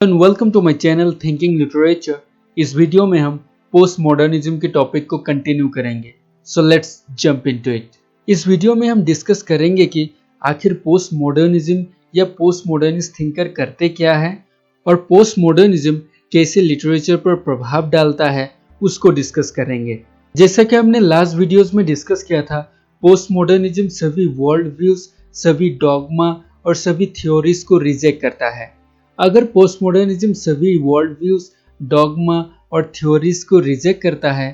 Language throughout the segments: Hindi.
And welcome to my channel thinking literature. इस वीडियो में हम पोस्ट मॉडर्निज्म के टॉपिक को कंटिन्यू करेंगे। So let's jump into it. इस वीडियो में हम डिस्कस करेंगे कि आखिर पोस्ट मॉडर्निज्म या पोस्ट मॉडर्निस्ट थिंकर करते क्या है और पोस्ट मॉडर्निज्म कैसे लिटरेचर पर प्रभाव डालता है उसको डिस्कस करेंगे। जैसा कि हमने लास्ट वीडियोस में डिस्कस किया था, पोस्ट मॉडर्निज्म सभी वर्ल्ड व्यूज, सभी डॉगमा और सभी थ्योरीज को रिजेक्ट करता है। अगर पोस्ट मॉडर्निज्म सभी वर्ल्ड व्यूज, डॉगमा और थ्योरीज को रिजेक्ट करता है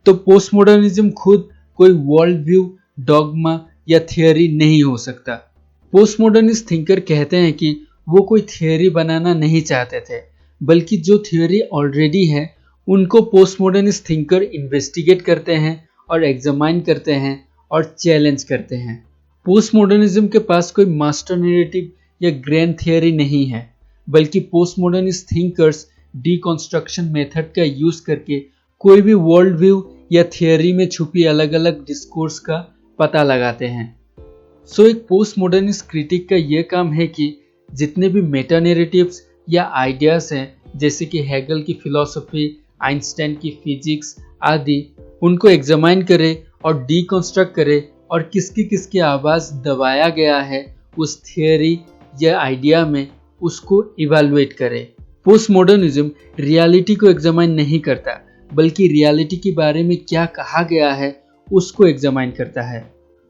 तो पोस्ट मॉडर्निज्म खुद कोई वर्ल्ड व्यू, डॉगमा या थियोरी नहीं हो सकता। पोस्ट मॉडर्निस्ट थिंकर कहते हैं कि वो कोई थियोरी बनाना नहीं चाहते थे, बल्कि जो थियोरी ऑलरेडी है उनको पोस्ट मॉडर्निस्ट थिंकर इन्वेस्टिगेट करते हैं और एग्जामाइन करते हैं और चैलेंज करते हैं। पोस्ट मॉडर्निज्म के पास कोई मास्टर नैरेटिव या ग्रैंड थियोरी नहीं है, बल्कि post modernist thinkers deconstruction method का यूज करके कोई भी वर्ल्ड व्यू या थियोरी में छुपी अलग अलग डिस्कोर्स का पता लगाते हैं। सो एक पोस्ट मॉडर्निस्ट क्रिटिक का यह काम है कि जितने भी मेटा नैरेटिव्स या आइडियाज हैं, जैसे कि हेगल की फिलॉसफी, आइंस्टाइन की फिजिक्स आदि, उनको एग्जामाइन करे और डीकंस्ट्रक्ट करे और किसकी किसकी आवाज दबाया गया है उस थियोरी या आइडिया में, उसको इवैल्यूएट करे। पोस्ट मॉडर्निज्म रियलिटी को एग्जामाइन नहीं करता, बल्कि रियलिटी के बारे में क्या कहा गया है उसको एग्जामाइन करता है।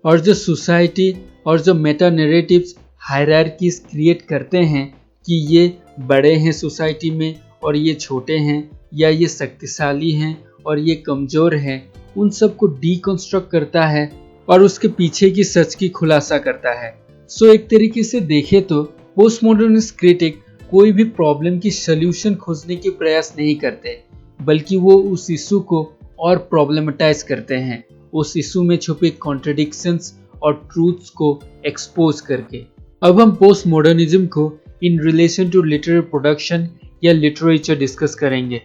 और जो सोसाइटी और जो मेटा नैरेटिव्स हायरार्कीज क्रिएट करते हैं कि ये बड़े हैं सोसाइटी में और ये छोटे हैं, या ये शक्तिशाली हैं और ये कमजोर हैं, उन सबको डीकंस्ट्रक्ट करता है और उसके पीछे की सच की खुलासा करता है। सो एक तरीके से देखें तो पोस्ट मॉडर्निस्ट क्रिटिक कोई भी प्रॉब्लम की सल्यूशन खोजने के प्रयास नहीं करते, बल्कि वो उस इशू को और प्रॉब्लमेटाइज करते हैं, उस इशू में छुपे कॉन्ट्रडिक्शंस और ट्रूथ्स को एक्सपोज करके। अब हम पोस्ट मॉडर्निज्म को in relation to literary production या लिटरेचर डिस्कस करेंगे।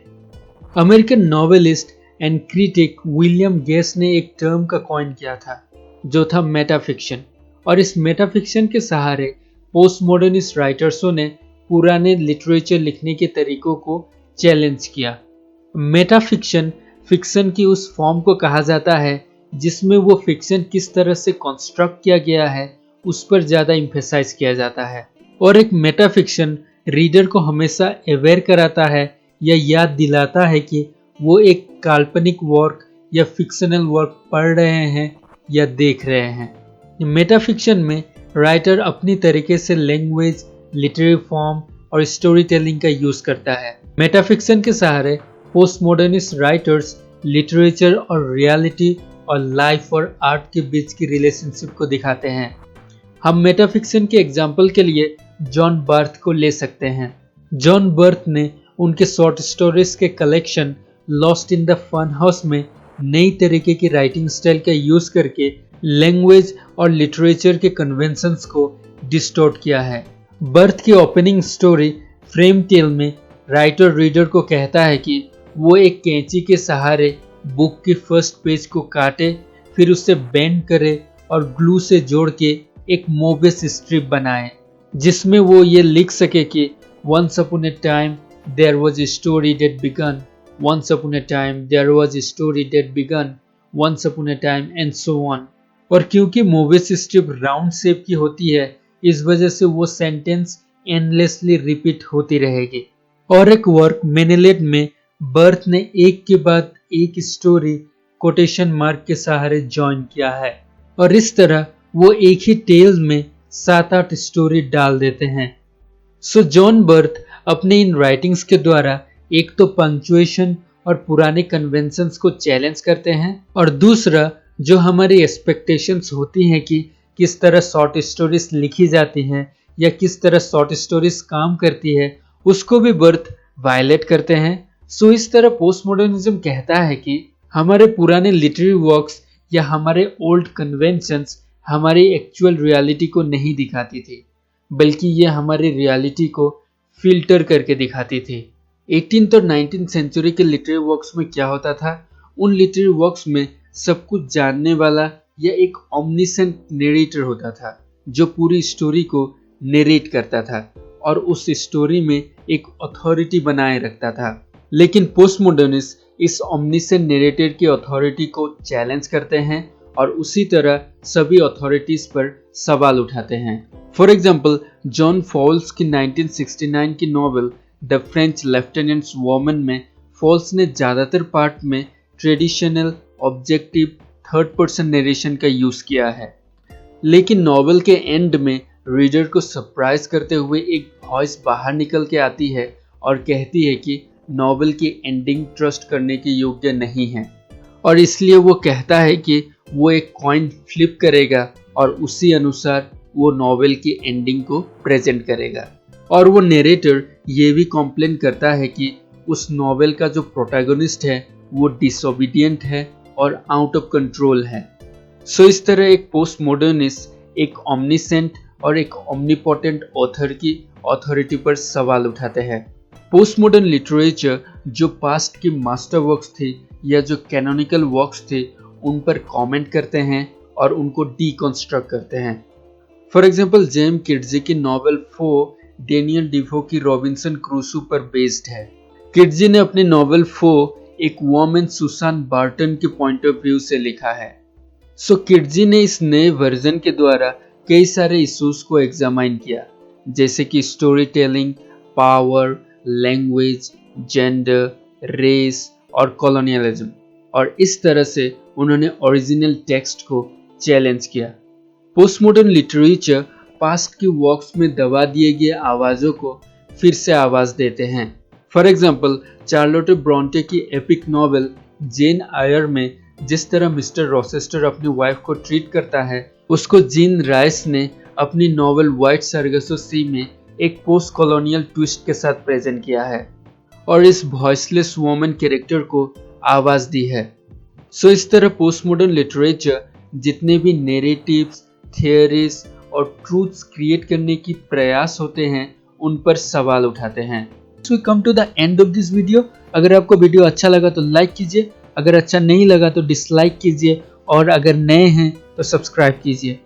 American novelist and critic William Gass ने एक टर्म का कॉइन किया था जो था मेटाफिक्शन, और इस मेटाफिक्शन के सहारे पोस्ट मॉडर्निस्ट राइटर्सों ने पुराने लिटरेचर लिखने के तरीकों को चैलेंज किया। मेटाफिक्शन फिक्शन की उस फॉर्म को कहा जाता है जिसमें वो फिक्शन किस तरह से कंस्ट्रक्ट किया गया है उस पर ज़्यादा इम्फेसाइज किया जाता है। और एक मेटाफिक्शन रीडर को हमेशा अवेयर कराता है या याद दिलाता है कि वो एक काल्पनिक वर्क या फिक्शनल वर्क पढ़ रहे हैं या देख रहे हैं। मेटाफिक्शन में राइटर अपनी तरीके से लैंग्वेज, लिटरेरी फॉर्म और स्टोरी टेलिंग का यूज करता है। मेटाफिक्शन के सहारे पोस्ट मॉडर्निस्ट राइटर्स लिटरेचर और रियलिटी और लाइफ और आर्ट के बीच की रिलेशनशिप को दिखाते हैं। हम मेटाफिक्शन के एग्जाम्पल के लिए जॉन बर्थ को ले सकते हैं। जॉन बर्थ ने उनके शॉर्ट स्टोरीज के collection lost in the fun house में नई तरीके की राइटिंग स्टाइल का यूज करके लैंग्वेज और लिटरेचर के कन्वेंशंस को डिस्टॉर्ट किया है। बर्थ की ओपनिंग स्टोरी फ्रेम टेल में राइटर रीडर को कहता है कि वो एक कैंची के सहारे बुक के फर्स्ट पेज को काटे, फिर उसे बेंड करे और ग्लू से जोड़ के एक मोबियस स्ट्रिप बनाए, जिसमें वो ये लिख सके कि once upon a time there was a story that began, once upon a time there was a story that began, once upon a time and so on. और क्योंकि मोबियस स्ट्रिप राउंड शेप की होती है, इस वजह से वो सेंटेंस एंडलेसली रिपीट होती रहेगी। और एक वर्क मेनेलेट में बर्थ ने एक के बाद एक स्टोरी कोटेशन मार्क के सहारे ज्वाइन किया है, और इस तरह वो एक ही टेल में 7-8 स्टोरी डाल देते हैं। सो जॉन बर्थ अपने इन राइटिंग्स के द्वारा एक तो पंक्चुएशन और पुराने कन्वेंशंस को चैलेंज करते हैं, और दूसरा जो हमारी एक्सपेक्टेशंस होती हैं कि किस तरह शॉर्ट स्टोरीज लिखी जाती हैं या किस तरह शॉर्ट स्टोरीज काम करती है, उसको भी बर्थ वायलेट करते हैं। सो इस तरह पोस्ट मॉडर्निज्म कहता है कि हमारे पुराने लिटरेरी वर्क्स या हमारे ओल्ड कन्वेंशंस हमारी एक्चुअल रियलिटी को नहीं दिखाती थी, बल्कि ये हमारी रियलिटी को फिल्टर करके दिखाती थी। 18th और 19th सेंचुरी के लिटरेरी वर्क्स में क्या होता था, उन लिटरेरी वर्क्स में सब कुछ जानने वाला या एक ओमनिसेंट नरेटर होता था जो पूरी स्टोरी को नरेट करता था, और उस स्टोरी में एक अथॉरिटी बनाए रखता था। लेकिन पोस्ट मॉडर्निस्ट इस ओमनिसेंट नैरेटर की अथॉरिटी को चैलेंज करते हैं और उसी तरह सभी अथॉरिटीज पर सवाल उठाते हैं। फॉर एग्जाम्पल, जॉन फॉल्स की 1969 की novel the French lieutenants woman में फॉल्स ने ज्यादातर पार्ट में traditional objective third person narration का यूज किया है। लेकिन नॉवेल के एंड में रीडर को सरप्राइज करते हुए एक वॉइस बाहर निकल के आती है और कहती है कि नॉवेल की एंडिंग ट्रस्ट करने के योग्य नहीं है, और इसलिए वो कहता है कि वो एक कॉइन फ्लिप करेगा और उसी अनुसार वो नॉवेल की एंडिंग को प्रेजेंट करेगा। और वो नरेटर ये भी कॉम्प्लेन करता है कि उस नॉवेल का जो प्रोटैगनिस्ट है वो डिसोबीडियंट है और आउट ऑफ कंट्रोल है। सो इस तरह एक पोस्ट मॉडर्निस्ट एक ओमनिसेंट और एक ओमनीपोटेंट ऑथर की अथॉरिटी पर सवाल उठाते हैं। पोस्ट मॉडर्न लिटरेचर जो पास्ट की मास्टर वर्क्स थे या जो कैनोनिकल वर्क्स थे उन पर कमेंट करते हैं और उनको डीकंस्ट्रक्ट करते हैं। फॉर एग्जांपल, जेम किड्जी की नॉवेल 4 डेनियल डिफो की रॉबिन्सन क्रूसो पर बेस्ड है। किड्जी ने अपनी नॉवेल 4 एक वुमन सुसान बार्टन के पॉइंट ऑफ व्यू से लिखा है। सो किड्जी ने इस नए वर्जन के द्वारा कई सारे इश्यूज को एग्जामाइन किया, जैसे कि story telling, power, language, gender, race और कॉलोनियलिज्म, और इस तरह से उन्होंने ओरिजिनल टेक्स्ट को चैलेंज किया। पोस्ट मॉडर्न लिटरेचर पास्ट की वर्क्स में दबा दिए गए आवाज़ों को फिर से आवाज़ देते हैं। फॉर एग्जाम्पल, चार्लोटे ब्रॉन्टे की एपिक नॉवेल जेन आयर में जिस तरह मिस्टर रॉचेस्टर अपनी वाइफ को ट्रीट करता है, उसको जीन राइस ने अपनी नॉवेल व्हाइट सरगसो सी में एक पोस्ट कॉलोनियल ट्विस्ट के साथ प्रेजेंट किया है और इस वॉइसलेस वुमन कैरेक्टर को आवाज़ दी है। सो इस तरह पोस्ट मॉडर्न लिटरेचर जितने भी नैरेटिव्स, थियरीज और ट्रूथ्स क्रिएट करने की प्रयास होते हैं उन पर सवाल उठाते हैं। So we come to the end of this video. अगर आपको वीडियो अच्छा लगा तो लाइक कीजिए, अगर अच्छा नहीं लगा तो डिसलाइक कीजिए, और अगर नए हैं तो सब्सक्राइब कीजिए।